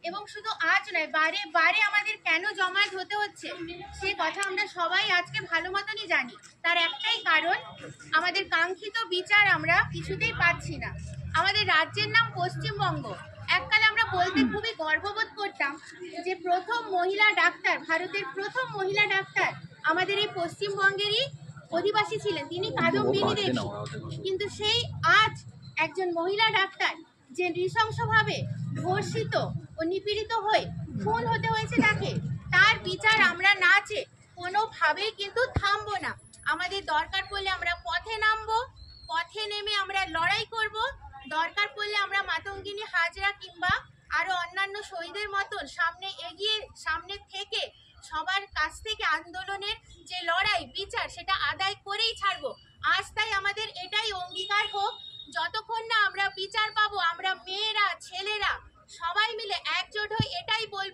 এবং শুধু আজ নয়, বারে বারে আমাদের কেন জমায়েত হতে হচ্ছে সে কথা আমরা সবাই আজকে ভালো মতনই জানি। তার একটাই কারণ, আমাদের কাঙ্ক্ষিত বিচার আমরা কিছুতেই পাচ্ছি না। আমাদের রাজ্যের নাম পশ্চিমবঙ্গ। এককালে আমরা বলতে খুবই গর্ববোধ করতাম যে প্রথম মহিলা ডাক্তার, ভারতের প্রথম মহিলা ডাক্তার আমাদের এই পশ্চিমবঙ্গেরই অধিবাসী ছিলেন, তিনি কাদম্বিনী দেবী। কিন্তু সেই আজ একজন মহিলা ডাক্তার যে নৃশংসভাবে ধর্ষিত ও নিপীড়িত হয়ে খুন হতে হয়েছে তাকে, তার বিচার আমরা না চেয়ে কোনোভাবেই কিন্তু থামবো না। আমাদের দরকার পড়লে আমরা পথে নামবো, পথে নেমে আমরা লড়াই করব। দরকার পড়লে আমরা মাতঙ্গিনী হাজরা কিংবা আরো অন্যান্য শহীদের মতন সামনে থেকে সবার কাছ থেকে আন্দোলনের যে লড়াই বিচার সেটা আদায় করেই ছাড়বো। আজ তাই আমাদের এটাই অঙ্গীকার হোক, যতক্ষণ না আমরা বিচার পাবো, আমরা মেয়েরা ছেলেরা সবাই মিলে একজোট হয়ে এটাই বলবো